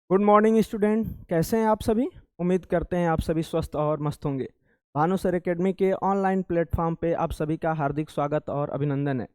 Good morning student, कैसे हैं आप सभी। उम्मीद करते हैं आप सभी स्वस्थ और मस्त होंगे। भानु सर एकेडमी के ऑनलाइन प्लेटफॉर्म पे आप सभी का हार्दिक स्वागत और अभिनंदन है।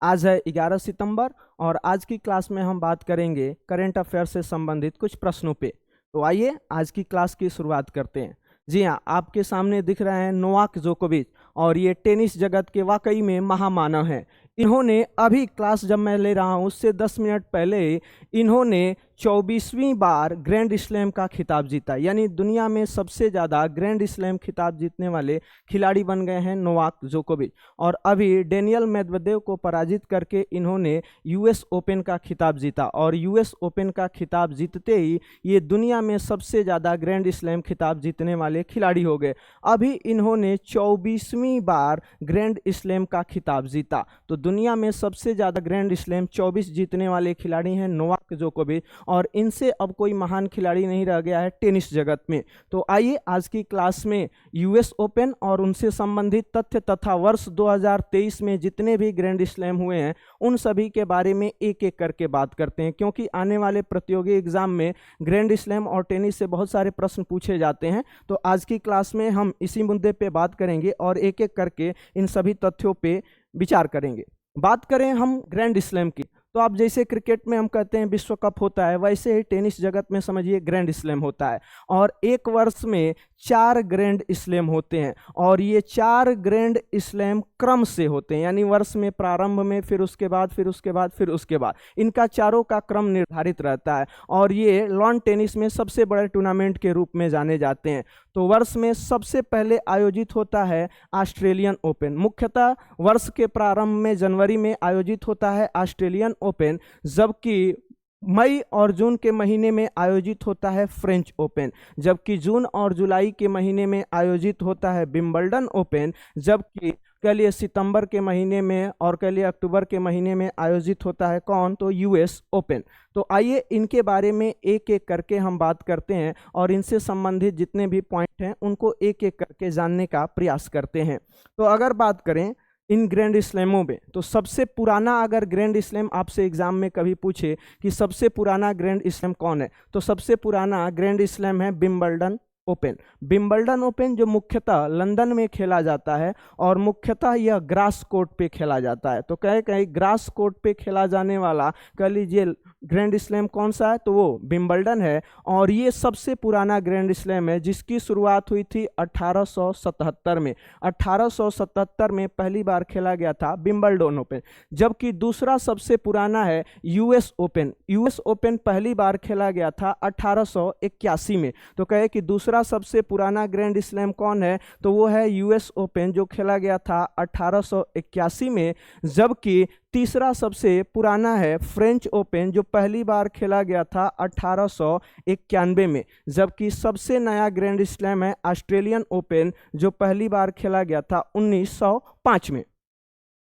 आज है 11 सितंबर और आज की क्लास में हम बात करेंगे करंट अफेयर से संबंधित कुछ प्रश्नों पे। तो आइए आज की क्लास की शुरुआत करते हैं। जी हाँ, आपके सामने दिख रहे हैं नोवाक जोकोविच और ये टेनिस जगत के वाकई में महामानव हैं। इन्होंने अभी क्लास जब मैं ले रहा हूँ उससे 10 मिनट पहले इन्होंने 24वीं बार ग्रैंड स्लैम का खिताब जीता, यानी दुनिया में सबसे ज़्यादा ग्रैंड स्लैम खिताब जीतने वाले खिलाड़ी बन गए हैं नोवाक जोकोविच। और अभी डेनियल मेदवेदेव को पराजित करके इन्होंने यूएस ओपन का खिताब जीता और यूएस ओपन का खिताब जीतते ही ये दुनिया में सबसे ज़्यादा ग्रैंड स्लैम खिताब जीतने वाले खिलाड़ी हो गए। अभी इन्होंने 24वीं बार ग्रैंड स्लैम का खिताब जीता। तो दुनिया में सबसे ज़्यादा ग्रैंड स्लैम 24 जीतने वाले खिलाड़ी हैं नोवाक जोकोविच और इनसे अब कोई महान खिलाड़ी नहीं रह गया है टेनिस जगत में। तो आइए आज की क्लास में यूएस ओपन और उनसे संबंधित तथ्य तथा वर्ष 2023 में जितने भी ग्रैंड स्लैम हुए हैं उन सभी के बारे में एक एक करके बात करते हैं, क्योंकि आने वाले प्रतियोगी एग्जाम में ग्रैंड स्लैम और टेनिस से बहुत सारे प्रश्न पूछे जाते हैं। तो आज की क्लास में हम इसी मुद्दे पे बात करेंगे और एक एक करके इन सभी तथ्यों पे विचार करेंगे। बात करें हम ग्रैंड स्लैम की, तो आप जैसे क्रिकेट में हम कहते हैं विश्व कप होता है, वैसे ही टेनिस जगत में समझिए ग्रैंड स्लैम होता है। और एक वर्ष में 4 ग्रैंड स्लैम होते हैं और ये 4 ग्रैंड स्लैम क्रम से होते हैं, यानी वर्ष में प्रारंभ में, फिर उसके बाद, फिर उसके बाद, फिर उसके बाद, इनका चारों का क्रम निर्धारित रहता है और ये लॉन टेनिस में सबसे बड़े टूर्नामेंट के रूप में जाने जाते हैं। तो वर्ष में सबसे पहले आयोजित होता है ऑस्ट्रेलियन ओपन। मुख्यतः वर्ष के प्रारंभ में जनवरी में आयोजित होता है ऑस्ट्रेलियन ओपन, जबकि मई और जून के महीने में आयोजित होता है फ्रेंच ओपन, जबकि जून और जुलाई के महीने में आयोजित होता है विंबलडन ओपन, जबकि कह लिए सितंबर के महीने में और कह लिए अक्टूबर के महीने में आयोजित होता है कौन, तो यूएस ओपन। तो आइए इनके बारे में एक एक करके हम बात करते हैं और इनसे संबंधित जितने भी पॉइंट हैं उनको एक एक करके जानने का प्रयास करते हैं। तो अगर बात करें इन ग्रैंड स्लैमों में, तो सबसे पुराना अगर ग्रैंड स्लैम आपसे एग्जाम में कभी पूछे कि सबसे पुराना ग्रैंड स्लैम कौन है, तो सबसे पुराना ग्रैंड स्लैम है विंबलडन ओपन। विंबलडन ओपन जो मुख्यतः लंदन में खेला जाता है और मुख्यतः यह ग्रास कोर्ट पे खेला जाता है। तो कहीं कहीं ग्रास कोर्ट पे खेला जाने वाला कह लीजिए ग्रैंड स्लैम कौन सा है, तो वो विंबलडन है। और ये सबसे पुराना ग्रैंड स्लैम है जिसकी शुरुआत हुई थी 1877 में। 1877 में पहली बार खेला गया था विंबलडन ओपन। जबकि दूसरा सबसे पुराना है यूएस ओपन। यूएस ओपन पहली बार खेला गया था 1881 में। तो कहे कि दूसरा सबसे पुराना ग्रैंड स्लैम कौन है, तो वो है यूएस ओपन जो खेला गया था 1881 में। जबकि तीसरा सबसे पुराना है फ्रेंच ओपन जो पहली बार खेला गया था 1891 में। जबकि सबसे नया ग्रैंड स्लैम है ऑस्ट्रेलियन ओपन जो पहली बार खेला गया था 1905 में।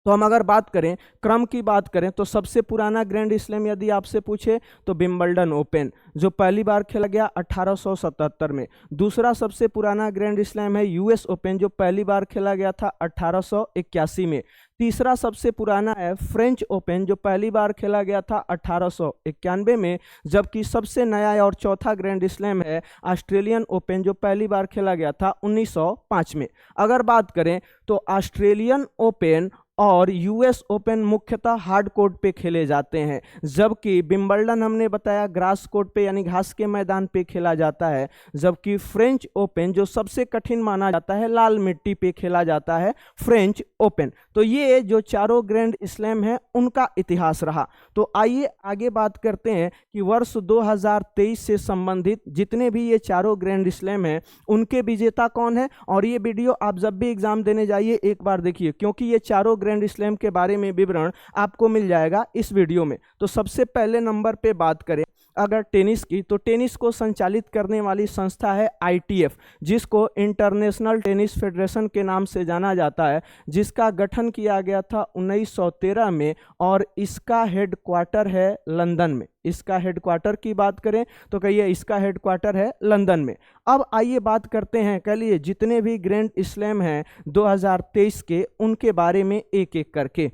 तो हम अगर बात करें क्रम की बात करें तो सबसे पुराना ग्रैंड स्लैम यदि आपसे पूछे तो विंबलडन ओपन जो पहली बार खेला गया 1877 में। दूसरा सबसे पुराना ग्रैंड स्लैम है यूएस ओपन जो पहली बार खेला गया था 1881 में। तीसरा सबसे पुराना है फ्रेंच ओपन जो पहली बार खेला गया था 1891 में। जबकि सबसे नया और चौथा ग्रैंड स्लैम है ऑस्ट्रेलियन ओपन जो पहली बार खेला गया था 1905 में। अगर बात करें तो ऑस्ट्रेलियन ओपन और यूएस ओपन मुख्यतः हार्ड कोर्ट पे खेले जाते हैं, जबकि विंबलडन हमने बताया ग्रास कोर्ट पे यानी घास के मैदान पे खेला जाता है। जबकि फ्रेंच ओपन जो सबसे कठिन माना जाता है लाल मिट्टी पे खेला जाता है फ्रेंच ओपन। तो ये जो चारों ग्रैंड स्लैम हैं उनका इतिहास रहा। तो आइए आगे बात करते हैं कि वर्ष 2023 से संबंधित जितने भी ये चारों ग्रैंड स्लैम हैं उनके विजेता कौन है। और ये वीडियो आप जब भी एग्जाम देने जाइए एक बार देखिए, क्योंकि ये चारों ग्रैंड स्लैम के बारे में विवरण आपको मिल जाएगा इस वीडियो में। तो सबसे पहले नंबर पे बात करें अगर टेनिस की, तो टेनिस को संचालित करने वाली संस्था है आईटीएफ, जिसको इंटरनेशनल टेनिस फेडरेशन के नाम से जाना जाता है, जिसका गठन किया गया था 1913 में और इसका हेडक्वार्टर है लंदन में। इसका हेडक्वार्टर की बात करें तो कहिए इसका हेडक्वार्टर है लंदन में। अब आइए बात करते हैं कह लिए जितने भी ग्रैंड स्लैम हैं 2023 के उनके बारे में एक एक करके।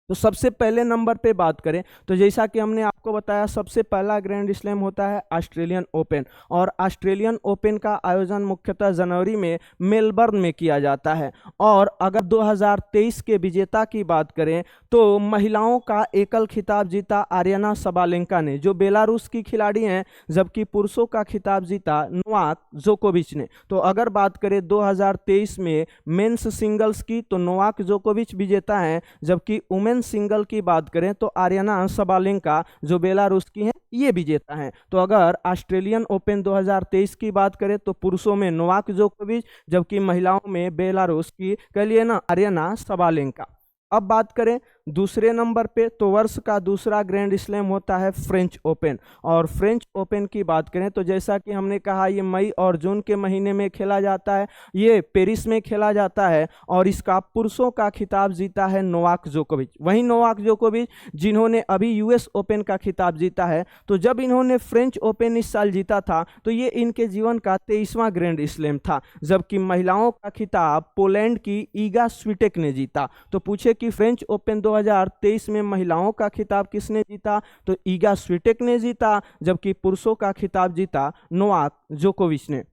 तो सबसे पहले नंबर पे बात करें तो जैसा कि हमने आपको बताया, सबसे पहला ग्रैंड स्लैम होता है ऑस्ट्रेलियन ओपन, और ऑस्ट्रेलियन ओपन का आयोजन मुख्यतः जनवरी में मेलबर्न में किया जाता है। और अगर 2023 के विजेता की बात करें तो महिलाओं का एकल खिताब जीता आर्याना सबालेंका ने, जो बेलारूस की खिलाड़ी हैं, जबकि पुरुषों का खिताब जीता नोवाक जोकोविच ने। तो अगर बात करें 2023 में मेंस सिंगल्स की तो नोवाक जोकोविच विजेता हैं, जबकि वुमेन सिंगल की बात करें तो आर्याना सबालेंका जो बेलारूस की हैं ये विजेता हैं। तो अगर ऑस्ट्रेलियन ओपन 2023 की बात करें तो पुरुषों में नोवाक जोकोविच, जबकि महिलाओं में बेलारूस की कह लिए ना आर्याना सबालेंका। अब बात करें दूसरे नंबर पे तो वर्ष का दूसरा ग्रैंड स्लैम होता है फ्रेंच ओपन। और फ्रेंच ओपन की बात करें तो जैसा कि हमने कहा, ये मई और जून के महीने में खेला जाता है, ये पेरिस में खेला जाता है, और इसका पुरुषों का खिताब जीता है नोवाक जोकोविच। वहीं नोवाक जोकोविच जिन्होंने अभी यूएस ओपन का खिताब जीता है, तो जब इन्होंने फ्रेंच ओपन इस साल जीता था तो ये इनके जीवन का 23वां ग्रैंड स्लैम था, जबकि महिलाओं का खिताब पोलैंड की ईगा स्विटेक ने जीता। तो पूछे कि फ्रेंच ओपन 2023 में महिलाओं का खिताब किसने जीता, तो ईगा स्विटेक ने जीता, जबकि पुरुषों का खिताब जीता नोवाक जोकोविच ने।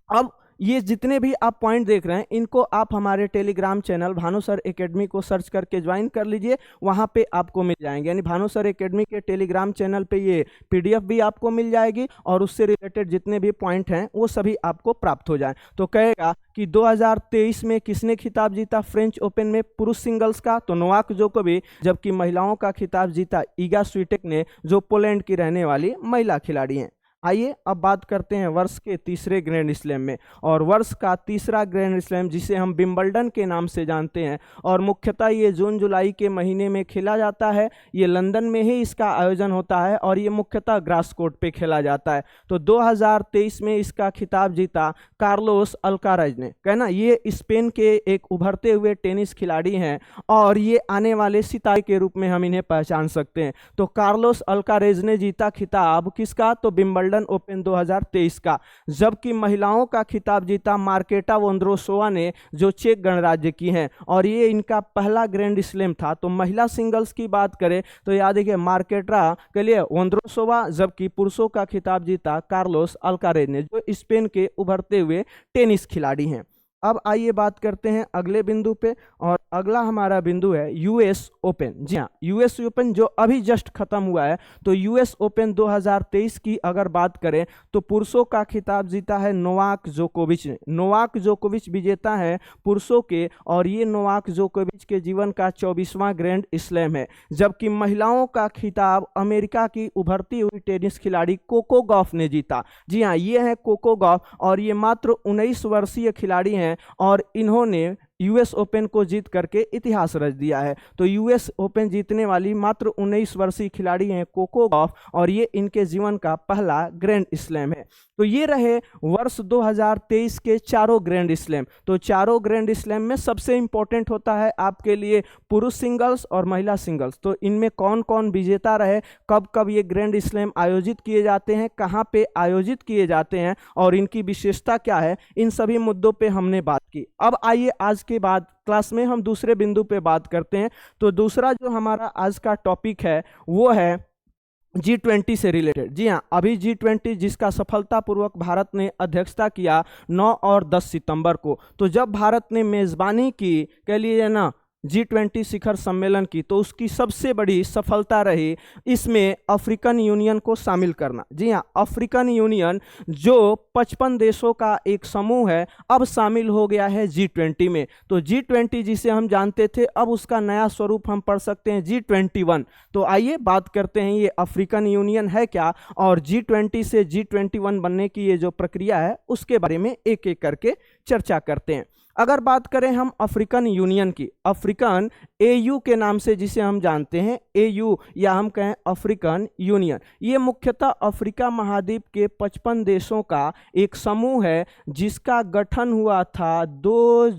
अब ये जितने भी आप पॉइंट देख रहे हैं इनको आप हमारे Telegram channel Bhanu sir academy को सर्च करके ज्वाइन कर लीजिए, वहाँ पे आपको मिल जाएंगे। यानी भानु सर एकेडमी के टेलीग्राम चैनल पे ये पीडीएफ भी आपको मिल जाएगी, और उससे रिलेटेड जितने भी पॉइंट हैं वो सभी आपको प्राप्त हो जाए। तो कहेगा कि 2023 में किसने खिताब जीता फ्रेंच ओपन में पुरुष सिंगल्स का, तो नोवाक जोकोविच, जबकि महिलाओं का खिताब जीता ईगा स्विटेक ने, जो पोलैंड की रहने वाली महिला खिलाड़ी हैं। आइए अब बात करते हैं वर्ष के तीसरे ग्रैंड स्लैम में। और वर्ष का तीसरा ग्रैंड स्लैम जिसे हम विंबलडन के नाम से जानते हैं, और मुख्यतः ये जून जुलाई के महीने में खेला जाता है। ये लंदन में ही इसका आयोजन होता है और ये मुख्यतः ग्रास कोर्ट पे खेला जाता है। तो 2023 में इसका खिताब जीता कार्लोस अल्काराज ने। कहना ये स्पेन के एक उभरते हुए टेनिस खिलाड़ी हैं और ये आने वाले सितारे के रूप में हम इन्हें पहचान सकते हैं। तो कार्लोस अल्काराज ने जीता खिताब किसका, तो विंबलडन ओपन 2023 का। जबकि महिलाओं का खिताब जीता मार्केटा वोंद्रोसोवा ने, जो चेक गणराज्य की हैं, और ये इनका पहला ग्रैंड स्लैम था। तो महिला सिंगल्स की बात करें तो याद देखिए मार्केटा के लिए वोंद्रोसोवा, जबकि पुरुषों का खिताब जीता कार्लोस अल्काराज ने, जो स्पेन के उभरते हुए टेनिस खिलाड़ी हैं। अब आइए बात करते हैं अगले बिंदु पे, और अगला हमारा बिंदु है यूएस ओपन। जी हाँ, यूएस ओपन जो अभी जस्ट खत्म हुआ है। तो यूएस ओपन 2023 की अगर बात करें तो पुरुषों का खिताब जीता है नोवाक जोकोविच ने। नोवाक जोकोविच विजेता है पुरुषों के, और ये नोवाक जोकोविच के जीवन का 24वां ग्रैंड स्लैम है। जबकि महिलाओं का खिताब अमेरिका की उभरती हुई टेनिस खिलाड़ी कोको गॉफ ने जीता। जी हाँ, ये है कोको गॉफ, और ये मात्र 19 वर्षीय खिलाड़ी हैं, और इन्होंने यूएस ओपन को जीत करके इतिहास रच दिया है। तो यूएस ओपन जीतने वाली मात्र 19 वर्षीय खिलाड़ी हैं कोको गॉफ, और ये इनके जीवन का पहला ग्रैंड स्लैम है। तो ये रहे वर्ष 2023 के चारों ग्रैंड स्लैम। तो चारों ग्रैंड स्लैम में सबसे इंपॉर्टेंट होता है आपके लिए पुरुष सिंगल्स और महिला सिंगल्स। तो इनमें कौन कौन विजेता रहे, कब कब ये ग्रैंड स्लैम आयोजित किए जाते हैं, कहाँ पे आयोजित किए जाते हैं, और इनकी विशेषता क्या है, इन सभी मुद्दों पे हमने बात की। अब आइए आज के बाद क्लास में हम दूसरे बिंदु पे बात करते हैं। तो दूसरा जो हमारा आज का टॉपिक है वो है G20 से रिलेटेड। जी हाँ, अभी G20 जिसका सफलतापूर्वक भारत ने अध्यक्षता किया 9 और 10 सितंबर को। तो जब भारत ने मेज़बानी की, कह लीजिए ना, G20 शिखर सम्मेलन की, तो उसकी सबसे बड़ी सफलता रही इसमें अफ्रीकन यूनियन को शामिल करना। जी हाँ, अफ्रीकन यूनियन जो 55 देशों का एक समूह है, अब शामिल हो गया है G20 में। तो G20 जिसे हम जानते थे, अब उसका नया स्वरूप हम पढ़ सकते हैं G21। तो आइए बात करते हैं ये अफ्रीकन यूनियन है क्या, और G20 से G21 बनने की ये जो प्रक्रिया है उसके बारे में एक एक करके चर्चा करते हैं। अगर बात करें हम अफ्रीकन यूनियन की, अफ्रीकन AU के नाम से जिसे हम जानते हैं, AU या हम कहें अफ्रीकन यूनियन, ये मुख्यतः अफ्रीका महाद्वीप के 55 देशों का एक समूह है, जिसका गठन हुआ था 9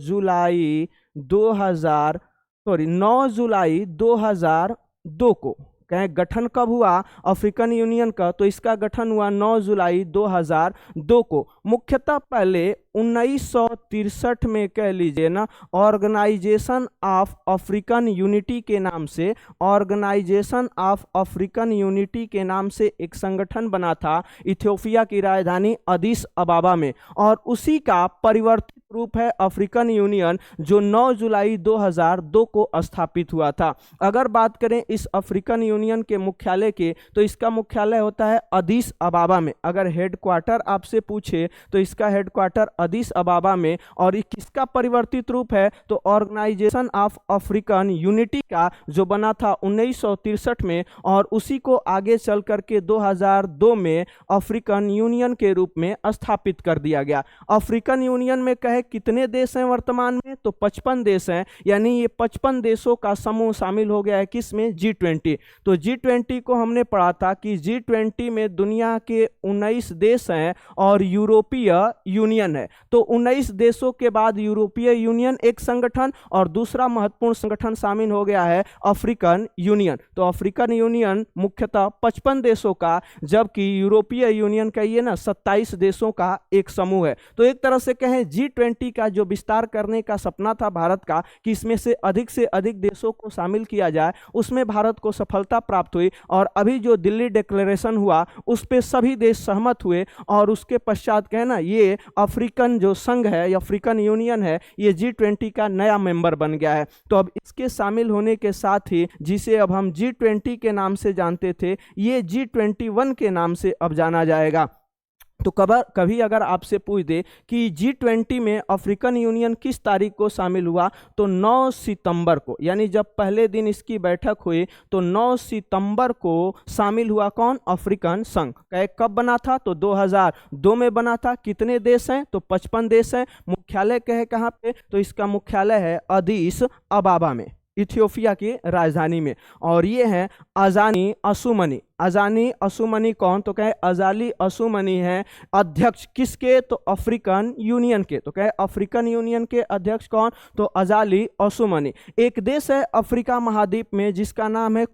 जुलाई 2002 को। कहें गठन कब हुआ अफ्रीकन यूनियन का, तो इसका गठन हुआ 9 जुलाई 2002 को। मुख्यतः पहले 1963 में कह लीजिए ना, ऑर्गेनाइजेशन ऑफ अफ्रीकन यूनिटी के नाम से, ऑर्गेनाइजेशन ऑफ अफ्रीकन यूनिटी के नाम से एक संगठन बना था इथियोपिया की राजधानी अदीस अबाबा में, और उसी का परिवर्तित रूप है अफ्रीकन यूनियन, जो 9 जुलाई 2002 को स्थापित हुआ था। अगर बात करें इस अफ्रीकन यूनियन के मुख्यालय के, तो इसका मुख्यालय होता है अदीस अबाबा में। अगर हेडक्वार्टर आपसे पूछे तो इसका हेडक्वार्टर अदीस अबाबा में, और ये किसका परिवर्तित रूप है, तो ऑर्गेनाइजेशन ऑफ अफ्रीकन यूनिटी का, जो बना था 1963 में, और उसी को आगे चल करके 2002 में अफ्रीकन यूनियन के रूप में स्थापित कर दिया गया। अफ्रीकन यूनियन में कहे कितने देश हैं वर्तमान में, तो 55 देश हैं, यानी ये 55 देशों का समूह शामिल हो गया है किसमें, G20। तो G20 को हमने पढ़ा था कि G20 में दुनिया के 19 देश हैं और यूरोपीय यूनियन है। तो 19 देशों के बाद यूरोपीय यूनियन एक संगठन, और दूसरा महत्वपूर्ण संगठन शामिल हो गया है अफ्रीकन यूनियन। तो अफ्रीकन यूनियन मुख्यतः 55 देशों का, जबकि यूरोपीय यूनियन का ये ना 27 देशों का एक समूह है। तो एक तरह से कहें G20 का जो विस्तार करने का सपना था भारत का, कि इसमें से अधिक देशों को शामिल किया जाए, उसमें भारत को सफलता प्राप्त हुई, और अभी जो दिल्ली डिक्लेरेशन हुआ उस पे सभी देश सहमत हुए, और उसके पश्चात कहना ये अफ्रीकन जो संघ है या अफ्रीकन यूनियन है, ये G20 का नया मेंबर बन गया है। तो अब इसके शामिल होने के साथ ही जिसे अब हम G20 के नाम से जानते थे, ये G21 के नाम से अब जाना जाएगा। तो कभी अगर आपसे पूछ दे कि G20 में अफ्रीकन यूनियन किस तारीख को शामिल हुआ, तो 9 सितंबर को, यानी जब पहले दिन इसकी बैठक हुई तो 9 सितंबर को शामिल हुआ कौन, अफ्रीकन संघ। कब बना था, तो 2002 में बना था। कितने देश हैं, तो 55 देश हैं। मुख्यालय कहे कहाँ पे, तो इसका मुख्यालय है अदीस अबाबा में, इथियोपिया की राजधानी में। और ये है अजानी असुमनी। अजानी असुमनी कौन, तो कहे अजाली असुमनी है अध्यक्ष किसके, तो अफ्रीकन यूनियन के। तो कहे अफ्रीकन यूनियन के अध्यक्ष कौन, तो अजाली असुमनी। एक देश है अफ्रीका महाद्वीप में जिसका नाम है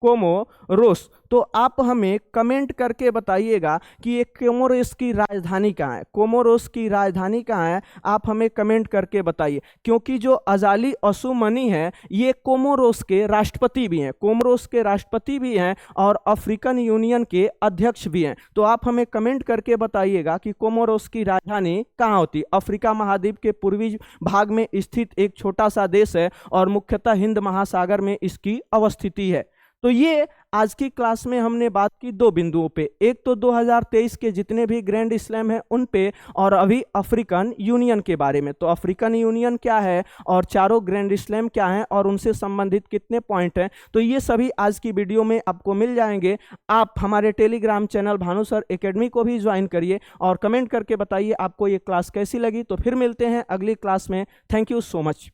कोमोरोस। तो आप हमें कमेंट करके बताइएगा कि ये कोमोरोस की राजधानी कहाँ है। कोमोरोस की राजधानी कहाँ है, आप हमें कमेंट करके बताइए, क्योंकि जो अजाली असुमनी है ये कोमोरोस के राष्ट्रपति भी हैं, कोमोरोस के राष्ट्रपति भी हैं और अफ्रीकन यूनियन के अध्यक्ष भी हैं। तो आप हमें कमेंट करके बताइएगा कि कोमोरोस की राजधानी कहाँ होती है। अफ्रीका महाद्वीप के पूर्वी भाग में स्थित एक छोटा सा देश है, और मुख्यतः हिंद महासागर में इसकी अवस्थिति है। तो ये आज की क्लास में हमने बात की 2 बिंदुओं पे, एक तो 2023 के जितने भी ग्रैंड स्लैम हैं उन पे, और अभी अफ्रीकन यूनियन के बारे में। तो अफ्रीकन यूनियन क्या है और चारों ग्रैंड स्लैम क्या हैं और उनसे संबंधित कितने पॉइंट हैं, तो ये सभी आज की वीडियो में आपको मिल जाएंगे। आप हमारे Telegram channel Bhanu sir academy को भी ज्वाइन करिए, और कमेंट करके बताइए आपको ये क्लास कैसी लगी। तो फिर मिलते हैं अगली क्लास में। Thank you so much.